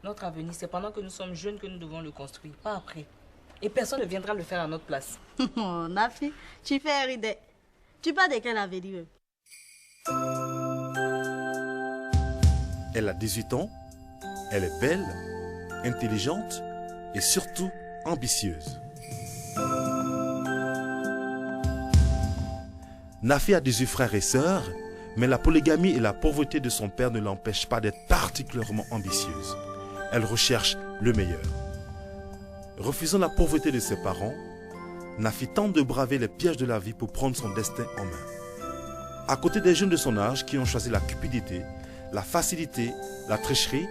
Notre avenir, c'est pendant que nous sommes jeunes que nous devons le construire, pas après. Et personne ne viendra le faire à notre place. Oh, Nafi, tu fais rider. Tu parles de quel avenir? Elle a 18 ans, elle est belle, intelligente et surtout ambitieuse. Nafi a 18 frères et sœurs, mais la polygamie et la pauvreté de son père ne l'empêchent pas d'être particulièrement ambitieuse. Elle recherche le meilleur. Refusant la pauvreté de ses parents, Nafi tente de braver les pièges de la vie pour prendre son destin en main. À côté des jeunes de son âge qui ont choisi la cupidité, la facilité, la tricherie,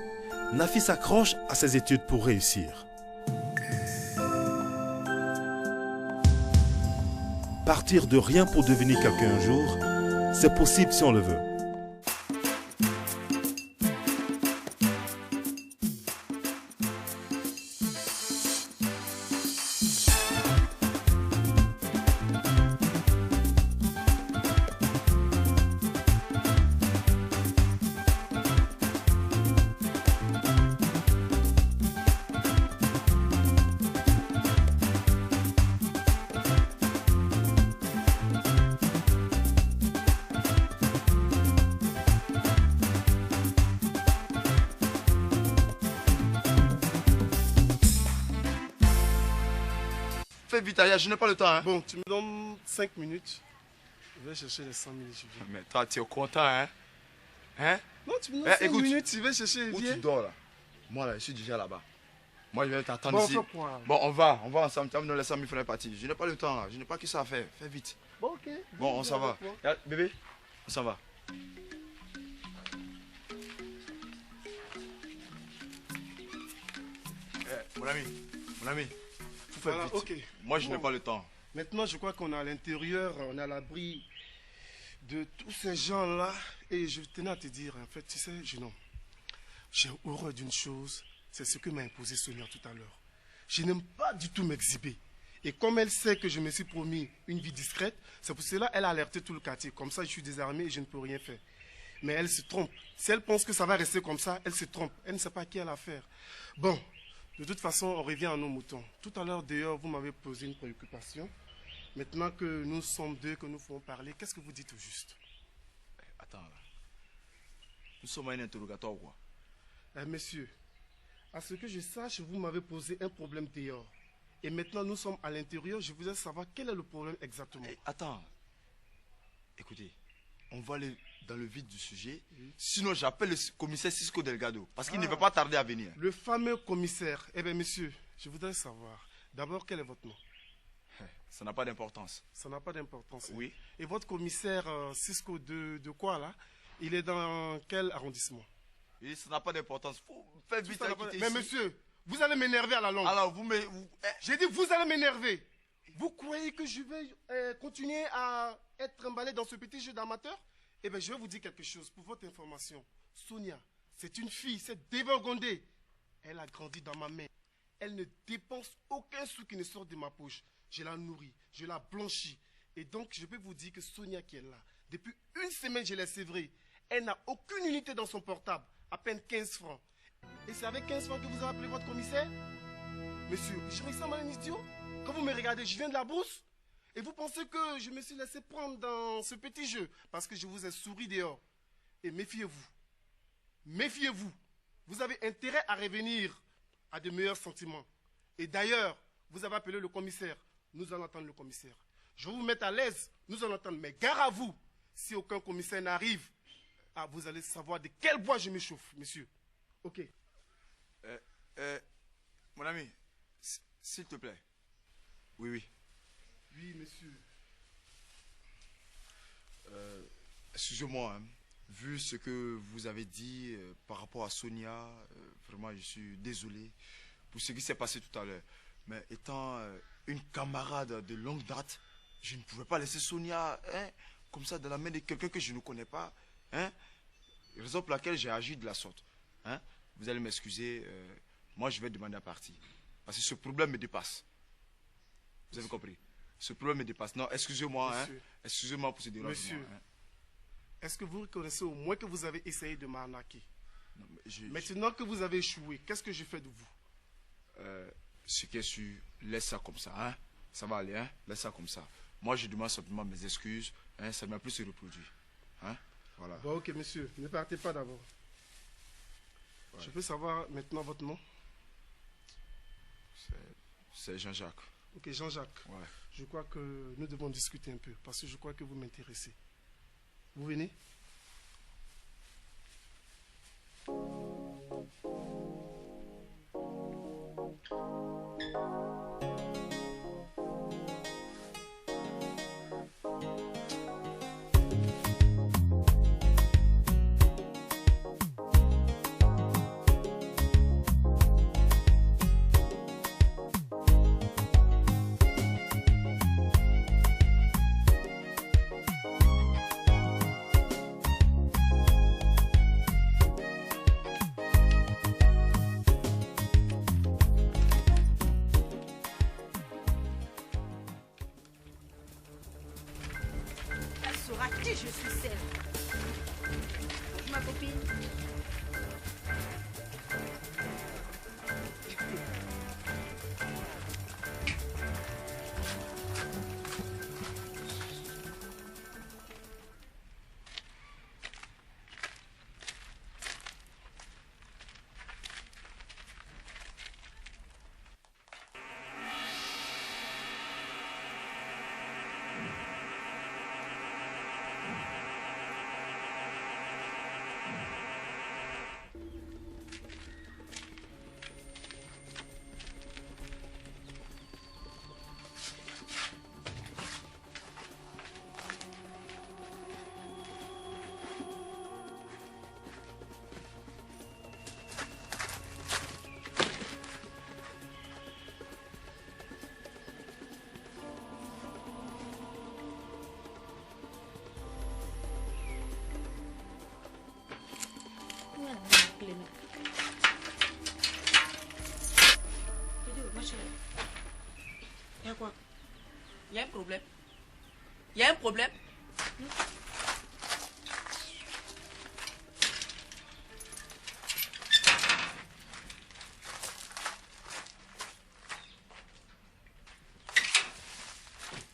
Nafi s'accroche à ses études pour réussir. Partir de rien pour devenir quelqu'un un jour, c'est possible si on le veut. Fais vite, Aya, je n'ai pas le temps. Hein. Bon, tu me donnes 5 minutes. Je vais chercher les 100 000 et je viens. Mais toi, tu es content, hein? Hein? Non, tu me donnes 5 écoute, minutes, je vais chercher et où viens. tu dors là? Moi là, je suis déjà là-bas. Moi, je vais t'attendre Bon, ici. on fait quoi? Bon, on va ensemble. Tu vas me donner les 100 000 francs partir. Je n'ai pas le temps là. Je n'ai pas que ça à faire. Fais vite. Bon, ok. Bon, on s'en va. Bébé, on s'en va. Mon ami, faut faire Voilà, vite. ok. Moi, je n'ai Bon. pas le temps. Maintenant, je crois qu'on est à l'intérieur, on est à l'abri de tous ces gens-là. Et je tenais à te dire, en fait, tu sais, j'ai horreur d'une chose, c'est ce que m'a imposé Sonia tout à l'heure. Je n'aime pas du tout m'exhiber. Et comme elle sait que je me suis promis une vie discrète, c'est pour cela qu'elle a alerté tout le quartier. Comme ça, je suis désarmé et je ne peux rien faire. Mais elle se trompe. Si elle pense que ça va rester comme ça, elle se trompe. Elle ne sait pas à qui elle a affaire. Bon, de toute façon, on revient à nos moutons. Tout à l'heure, d'ailleurs, vous m'avez posé une préoccupation. Maintenant que nous sommes deux, que nous pouvons parler, qu'est-ce que vous dites au juste? Attends là. Nous sommes à un interrogatoire ou quoi? Monsieur, à ce que je sache, vous m'avez posé un problème dehors. Et maintenant, nous sommes à l'intérieur. Je voudrais savoir quel est le problème exactement. Attends. Écoutez, on va aller dans le vif du sujet. Sinon, j'appelle le commissaire Cisco Delgado. Parce qu'il ne va pas tarder à venir. Le fameux commissaire. Eh bien, monsieur, je voudrais savoir. D'abord, quel est votre nom? Ça n'a pas d'importance. Ça n'a pas d'importance. Oui. Et votre commissaire Cisco de quoi, là? Il est dans quel arrondissement? Et ça n'a pas d'importance. Faut faire vite à quitter Mais ici. monsieur, vous allez m'énerver à la longue. Alors, J'ai dit, vous allez m'énerver. Vous croyez que je vais continuer à être emballé dans ce petit jeu d'amateur? Eh bien, je vais vous dire quelque chose pour votre information. Sonia, c'est une fille, c'est dévergondée. Elle a grandi dans ma main. Elle ne dépense aucun sou qui ne sort de ma poche. Je la nourris, je la blanchis. Et donc, je peux vous dire que Sonia qui est là, depuis une semaine, je l'ai sévrée. Elle n'a aucune unité dans son portable, à peine 15 francs. Et c'est avec 15 francs que vous avez appelé votre commissaire? Monsieur, je ressemble à un idiot? Quand vous me regardez, je viens de la brousse. Et vous pensez que je me suis laissé prendre dans ce petit jeu parce que je vous ai souri dehors. Et méfiez-vous. Méfiez-vous. Vous avez intérêt à revenir à de meilleurs sentiments. Et d'ailleurs, vous avez appelé le commissaire. Nous allons attendre le commissaire. Je vais vous mettre à l'aise. Nous allons attendre. Mais gare à vous. Si aucun commissaire n'arrive, vous allez savoir de quel bois je m'échauffe, monsieur. Ok. Mon ami, s'il te plaît. Oui, oui. Oui, monsieur. Excusez-moi, hein. Vu ce que vous avez dit par rapport à Sonia, vraiment je suis désolé pour ce qui s'est passé tout à l'heure. Mais étant une camarade de longue date, je ne pouvais pas laisser Sonia comme ça dans la main de quelqu'un que je ne connais pas. Hein? Raison pour laquelle j'ai agi de la sorte. Hein? Vous allez m'excuser, moi je vais demander à partir. Parce que ce problème me dépasse. Vous avez compris? Ce problème me dépasse. Non, excusez-moi. Hein? Excusez-moi pour ce dérangement. Monsieur, hein. est-ce que vous reconnaissez au moins que vous avez essayé de m'arnaquer? Non, mais Maintenant que vous avez échoué, qu'est-ce que je fais de vous? Ce qui est sûr, laisse ça comme ça, hein. Ça va aller, hein. Laisse ça comme ça. Moi, je demande simplement mes excuses, hein. Ça ne m'a plus se reproduire, hein. Voilà. Bon, ok, monsieur, ne partez pas d'abord. Ouais. Je peux savoir maintenant votre nom? C'est Jean-Jacques. Ok, Jean-Jacques. Ouais. Je crois que nous devons discuter un peu, parce que je crois que vous m'intéressez. Vous venez? Qui je suis celle? Ma copine. Y'a quoi? Y'a un problème? Y'a un problème?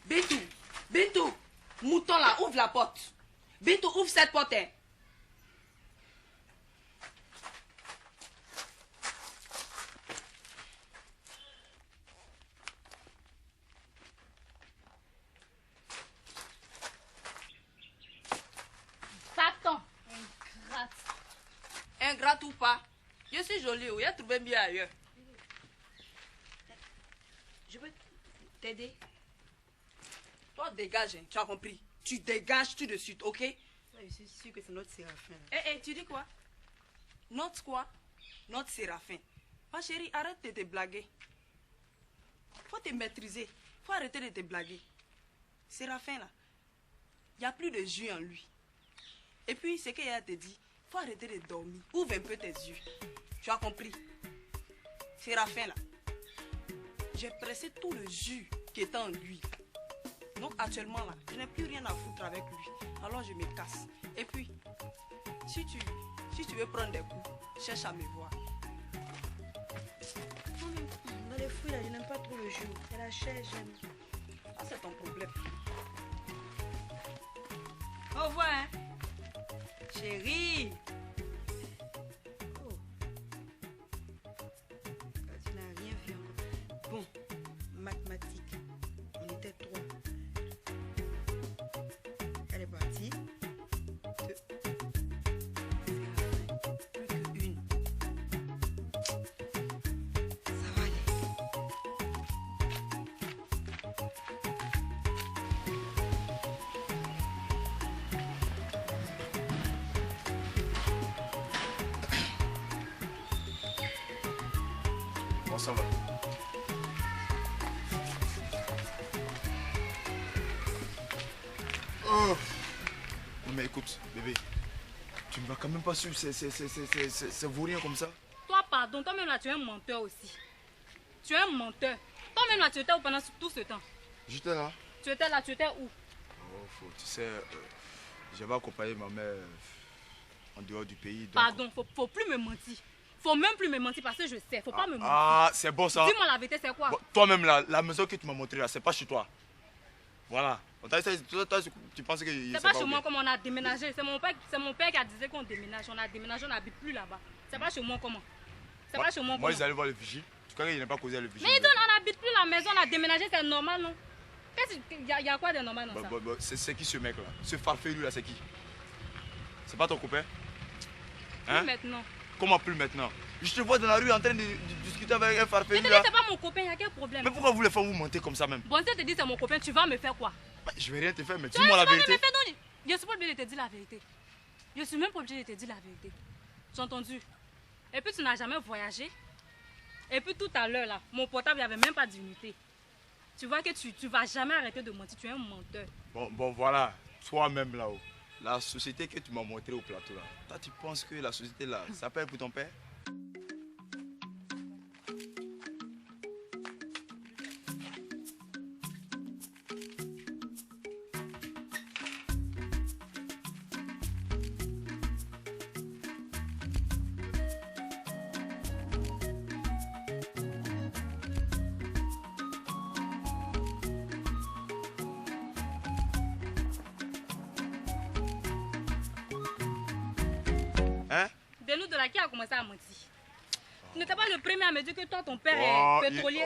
Bintou, Bintou, mouton là, ouvre la porte. Bintou, ouvre cette porte. Hein. Ingrate ou pas, je suis jolie, il a trouvé bien ailleurs. Je peux t'aider? Toi, dégage, hein, tu as compris? Tu dégages tout de suite, ok? Ouais, je suis sûre que c'est notre Séraphin. Tu dis quoi? Notre quoi? Notre Séraphin. Ma chérie, arrête de te blaguer. Faut te maîtriser. Faut arrêter de te blaguer. Séraphin, là, il n'y a plus de jus en lui. Et puis, ce qu'il a te dit, faut arrêter de dormir. Ouvre un peu tes yeux. Tu as compris? Séraphin, là, j'ai pressé tout le jus qui était en lui. Donc, actuellement, là, je n'ai plus rien à foutre avec lui. Alors, je me casse. Et puis, si tu veux prendre des coups, cherche à me voir. Dans les fruits, là, je n'aime pas trop le jus. C'est la chair, j'aime. Ah, c'est ton problème. Au revoir, hein. Chérie. Oh. Là, tu n'as rien vu encore. Bon, mathématiques. On était 3. Elle est partie. 2. Plus que 1. Ça va aller. Bon, ça va. Oh. Non mais écoute, bébé, tu ne vas quand même pas suivre ces vauriens comme ça. Toi, pardon, toi-même là, tu es un menteur aussi. Tu es un menteur. Toi-même là, tu étais où pendant tout ce temps? J'étais là. Tu étais là, tu étais où? Oh, tu sais, j'avais accompagné ma mère en dehors du pays. Donc... Pardon, faut plus me mentir. Faut même plus me mentir parce que je sais. Faut pas me mentir. Ah, c'est bon ça. Dis-moi la vérité, c'est quoi? Bon, toi-même, la maison que tu m'as montrée là, c'est pas chez toi. Voilà. Toi, tu penses que c'est pas chez moi comme on a déménagé. C'est mon père qui a dit qu'on déménage. On a déménagé, on n'habite plus là-bas. C'est pas chez moi comment? C'est pas chez moi comment? Moi, ils allaient voir le vigile. Tu crois qu'il n'a pas causé le vigile? Mais on n'habite plus la maison, on a déménagé, c'est normal, non? Il y a quoi de normal dans ça? C'est qui ce mec là? Ce farfelu là, c'est qui? C'est pas ton copain? Hein? Plus maintenant. Comment plus maintenant? Je te vois dans la rue en train de discuter avec un farfelu là. Mais c'est pas mon copain, il y a quel problème? Mais pourquoi vous les femmes vous mentez comme ça même? Bon, si je te dis c'est mon copain, tu vas me faire quoi? Je vais rien te faire, mais dis-moi la vérité. Je suis pas obligé de te dire la vérité. Je suis même pas obligé de te dire la vérité. J'ai entendu. Et puis tu n'as jamais voyagé. Et puis tout à l'heure là, mon portable n'avait même pas d'unité. Tu vois que tu vas jamais arrêter de mentir, tu es un menteur. Bon voilà, toi-même là-haut. La société que tu m'as montrée au plateau là, toi tu penses que la société là, ça paye pour ton père? De nous de là qui a commencé à mentir. Tu n'étais pas le premier à me dire que toi, ton père est pétrolier.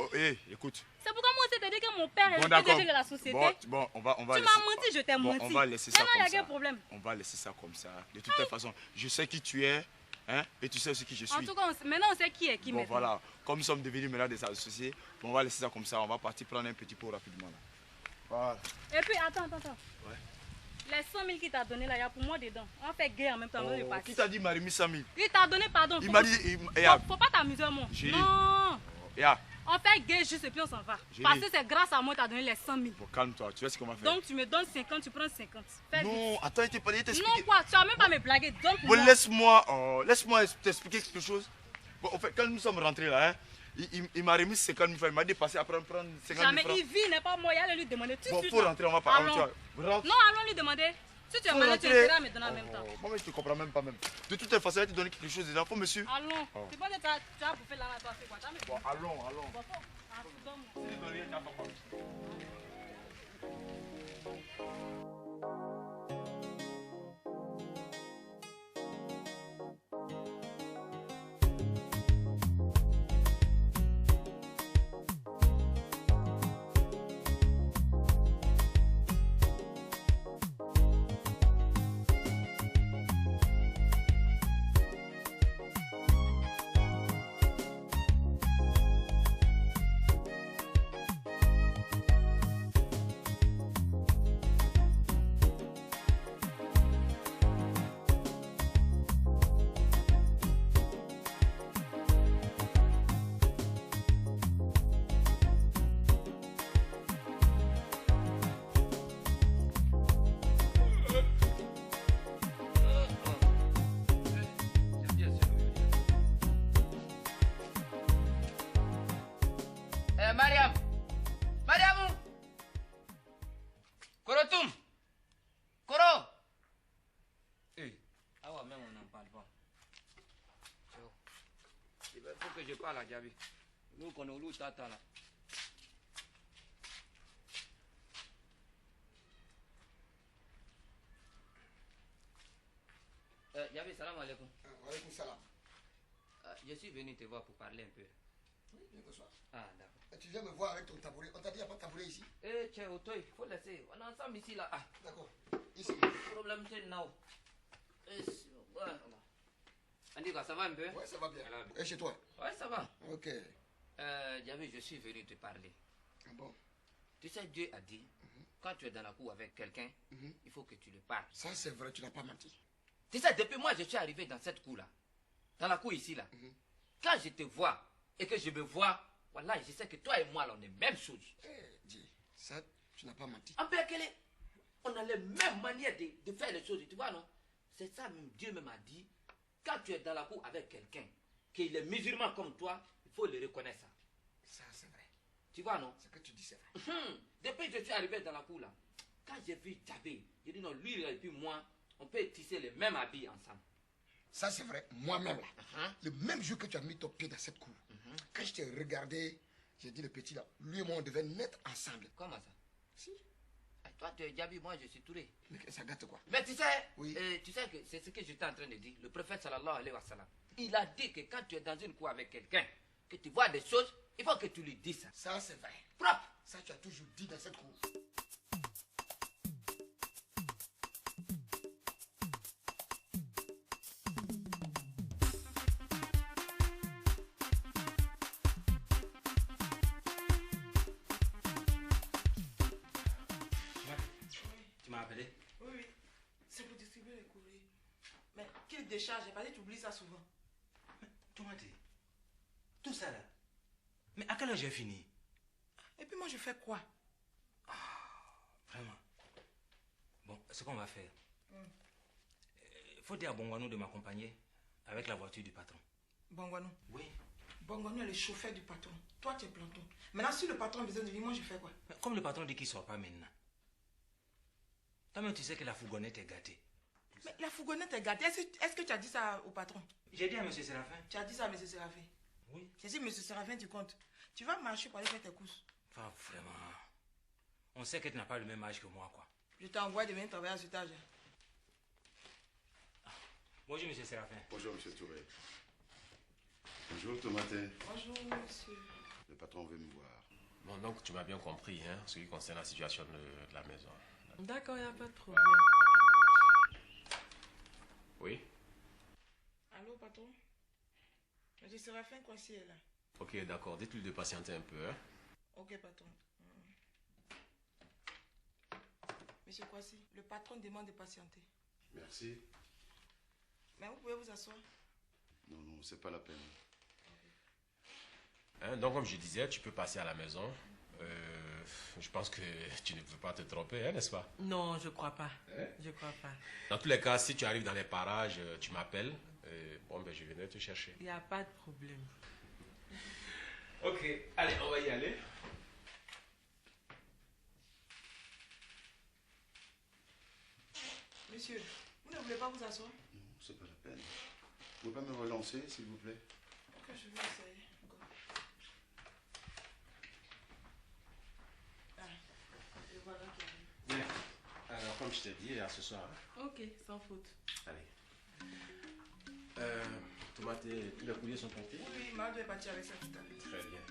Écoute. C'est pourquoi moi aussi, t'ai dit que mon père est PDG de la société. Bon, on va tu m'as menti, je t'ai menti. On va laisser ça comme ça. Maintenant, il y a quel problème? On va laisser ça comme ça. De toute façon, je sais qui tu es, hein, et tu sais aussi qui je suis. En tout cas, maintenant, on sait qui est qui maintenant. Voilà. Comme nous sommes devenus maintenant des associés, on va laisser ça comme ça. On va partir prendre un petit pot rapidement. Là. Voilà. Et puis, attends. Ouais. Les 100 000 qu'il t'a donné là, il y a pour moi dedans. On fait guerre en même temps. Qui t'a dit il m'a remis 100 000? Il t'a donné pardon. Il m'a dit... Faut pas t'amuser moi. Non. On fait guerre juste et puis on s'en va. Parce que c'est grâce à moi que t'as donné les 100 000. Bon, calme-toi, tu vois ce qu'on va faire. Donc tu me donnes 50, tu prends 50. Non, attends, il t'a expliqué. Non quoi, tu vas même pas me blaguer. Donc bon, laisse-moi t'expliquer quelque chose. Bon, en fait, quand nous sommes rentrés là, hein, il m'a remis 50 000 francs, il m'a dit passer après prendre 50 000 francs. Jamais, il vit, n'est pas moi, il allait lui demander tout de suite. Bon, faut rentrer, on va pas. Non, allons lui demander. Si tu es malade, tu essaieras me donner en même temps. Moi, je te comprends même pas même. De toute façon, il va te donner quelque chose dedans. Faut monsieur. Allons. Tu penses que tu as bouffé là, toi, c'est quoi? Bon, allons. Bon, Mariam Korotum Koro. Ah ouais, même on n'en parle pas. Il faut que je parle à Djabi. Nous connaissons Tata là. Djabi, salam alaikum. Alaikum salam. Je suis venu te voir pour parler un peu. Oui, bien que soit. Ah, d'accord. Tu viens me voir avec ton tabouret. On t'a dit qu'il n'y a pas de tabouret ici? Tiens, au il faut laisser. On est ensemble ici là. Ah. D'accord. Ici. Le problème c'est now. On dit quoi, ça va un peu? Ouais, ça va bien. Et chez toi? Ouais, ça va. Ok. Djabi, je suis venu te parler. Ah bon? Tu sais, Dieu a dit, quand tu es dans la cour avec quelqu'un, il faut que tu le parles. Ça, c'est vrai, tu n'as pas menti. Tu sais, depuis moi, je suis arrivé dans cette cour-là. Dans la cour ici, là. Quand je te vois et que je me vois, voilà, je sais que toi et moi, là, on est même chose. Dis, ça, tu n'as pas menti. En fait, on a les mêmes manières de faire les choses, tu vois, non? C'est ça, même Dieu même a dit, quand tu es dans la cour avec quelqu'un, qu'il est musulman comme toi, il faut le reconnaître ça. Ça, c'est vrai. Tu vois, non? Ce que tu dis, c'est vrai. Depuis que je suis arrivé dans la cour, là, quand j'ai vu Djabé, j'ai dit non, lui et puis moi, on peut tisser les mêmes habits ensemble. Ça, c'est vrai. Moi-même, là, le même jour que tu as mis ton pied dans cette cour, quand je t'ai regardé, j'ai dit, le petit, là, lui et moi, on devait naître ensemble. Comment ça? Si. Ah, toi, tu es Djabi, moi, je suis Touré. Mais ça gâte quoi? Mais tu sais, Oui. tu sais que c'est ce que j'étais en train de dire. Le prophète sallallahu alayhi wa sallam, il a dit que quand tu es dans une cour avec quelqu'un, que tu vois des choses, il faut que tu lui dises ça. Ça, c'est vrai. Propre. Ça, tu as toujours dit dans cette cour. Tu m'as appelé? Oui, oui. C'est pour distribuer les courriers. Mais quelle décharge? J'ai pas dit que tu oublies ça souvent. Tomaté, tout ça là. Mais à quelle heure j'ai fini? Et puis moi, je fais quoi? Vraiment. Bon, ce qu'on va faire. Faut dire à Bongwanou de m'accompagner avec la voiture du patron. Bongwanou. Oui. Bongwanou est le chauffeur du patron. Toi, tu es planton. Maintenant, si le patron a besoin de lui, moi, je fais quoi? Mais comme le patron dit qu'il ne sort pas maintenant. Toi-même, tu sais que la fourgonnette est gâtée. Mais la fourgonnette est gâtée. Est-ce que tu as dit ça au patron? J'ai dit à M. Séraphin. Tu as dit ça à M. Séraphin? Oui. J'ai dit, M. Séraphin, tu comptes. Tu vas marcher pour aller faire tes courses. Enfin, vraiment. On sait que tu n'as pas le même âge que moi, quoi. Je t'envoie de venir travailler à cet âge. Bonjour, M. Séraphin. Bonjour, M. Touré. Bonjour, Tomaté. Bonjour, monsieur. Le patron veut me voir. Bon, donc tu m'as bien compris, hein, ce qui concerne la situation de la maison. D'accord, il n'y a pas de problème. Oui? Allô, patron? M. Séraphin Kwasi est là. Ok, d'accord. Dites-lui de patienter un peu. Hein. Ok, patron. Monsieur Kwasi, le patron demande de patienter. Merci. Mais vous pouvez vous asseoir. Non, non, c'est pas la peine. Hein, donc, comme je disais, tu peux passer à la maison. Je pense que tu ne peux pas te tromper, hein, n'est-ce pas? Non, je crois pas. Je crois pas. Dans tous les cas, si tu arrives dans les parages, tu m'appelles. Bon, ben, je viendrai te chercher. Il n'y a pas de problème. Ok, allez, on va y aller. Monsieur, vous ne voulez pas vous asseoir? Non, c'est pas la peine. Vous pouvez pas me relancer, s'il vous plaît? Ok, je vais essayer. Encore. Ah, et voilà qui arrive. Bien. Alors, comme je t'ai dit, à ce soir. Hein. Ok, sans faute. Allez. Tomate, tous les courriers sont partis? Oui, Mado est parti avec ça tout à l'heure. Très bien.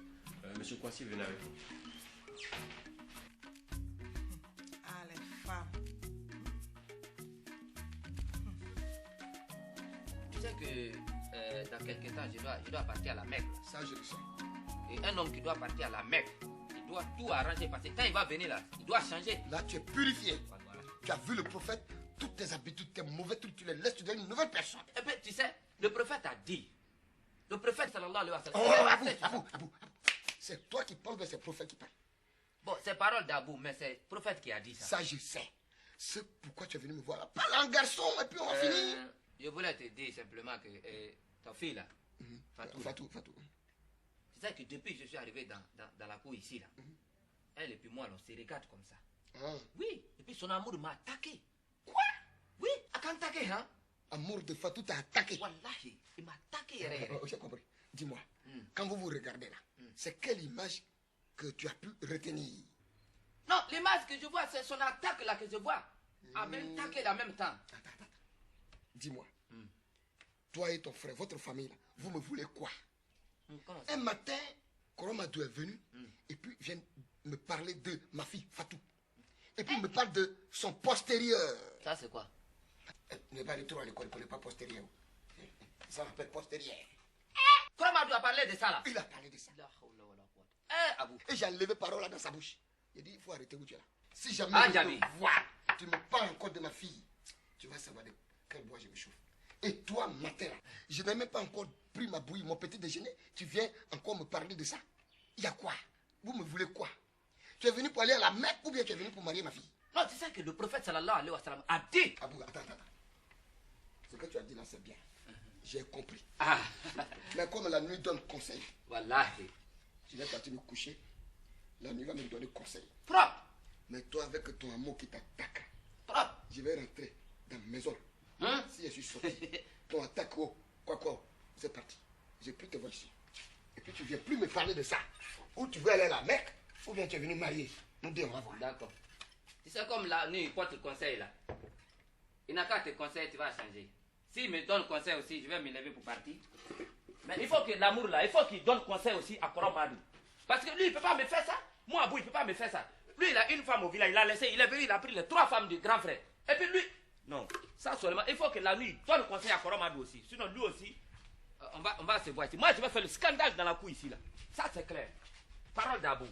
Monsieur Kwasi, venez avec vous. Ah, les femmes. Tu sais que dans quelques temps, je dois partir à la Mecque. Ça, je le sais. Et un homme qui doit partir à la Mecque, il doit tout arranger parce que quand il va venir là, il doit changer. Là, tu es purifié. Voilà. Tu as vu le prophète, toutes tes habitudes, tes mauvais trucs, tu les laisses, tu deviens une nouvelle personne. Et puis, tu sais, le prophète a dit. Le prophète sallallahu alayhi wa sallam. Oh, Abou. C'est toi qui parles, mais c'est le prophète qui parle. Bon, c'est parole d'Abou, mais c'est le prophète qui a dit ça. Ça, je sais. C'est pourquoi tu es venu me voir là. Parle en garçon, et puis on va finir. Je voulais te dire simplement que ta fille là, Fatou. tu sais que depuis que je suis arrivé dans la cour ici là, elle et puis moi, on se regarde comme ça. Ah. Oui, et puis son amour m'a attaqué. Quoi? Oui, à quand attaqué, hein? Amour de Fatou t'a attaqué. Wallahi, il m'a attaqué. J'ai compris. Dis-moi, quand vous vous regardez là, c'est quelle image que tu as pu retenir? Non, l'image que je vois, c'est son attaque là que je vois. En même temps en même temps. Attends. Dis-moi, toi et ton frère, votre famille là, vous me voulez quoi? Comment ça? Un matin, Koromadou est venu et puis vient me parler de ma fille Fatou. Et puis il me parle de son postérieur. Ça c'est quoi? Ne pas aller trop à l'école, il ne connaît pas postérieur. Ça s'appelle postérieur. Comment tu as parlé de ça là? Il a parlé de ça. Abou. Et j'ai enlevé parole là dans sa bouche. Il dit, il faut arrêter où tu es là. Si jamais Ah, je Djabi. te vois, tu me parles encore de ma fille, tu vas savoir de quel bois je me chauffe. Et toi, matin là, je n'ai même pas encore pris ma bouillie, mon petit déjeuner, tu viens encore me parler de ça. Il y a quoi? Vous me voulez quoi? Tu es venu pour aller à la Mecque ou bien tu es venu pour marier ma fille? Non, tu sais que le prophète sallallahu alayhi wa sallam a dit. Abou, attends. Ce que tu as dit là, c'est bien. J'ai compris. Ah, Mais comme la nuit donne conseil, wallahi. tu vas partir me coucher, la nuit va me donner conseil. Propre. Mais toi, avec ton amour qui t'attaque, Propre. je vais rentrer dans ma maison. Hein? Si je suis sorti, ton attaque, quoi, vous êtes parti. J'ai plus te voir ici. Et puis tu viens plus me parler de ça. Ou tu veux aller à la Mecque, ou bien tu es venu marier. Nous deux, on va voir. D'accord. Tu sais, comme la nuit, quoi te conseille là. Il n'a qu'à te conseiller, tu vas changer. S'il me donne conseil aussi, je vais me lever pour partir. Mais il faut que l'amour là, il faut qu'il donne conseil aussi à Koromadou. Parce que lui, il ne peut pas me faire ça. Moi, Abou, il ne peut pas me faire ça. Lui, il a une femme au village, il a laissé, il est venu, il a pris les 3 femmes du grand frère. Et puis lui, non, ça seulement, il faut que la nuit donne conseil à Koromadou aussi. Sinon, lui aussi, on va se voir ici. Moi, je vais faire le scandale dans la cour ici là. Ça, c'est clair. Parole d'Abou.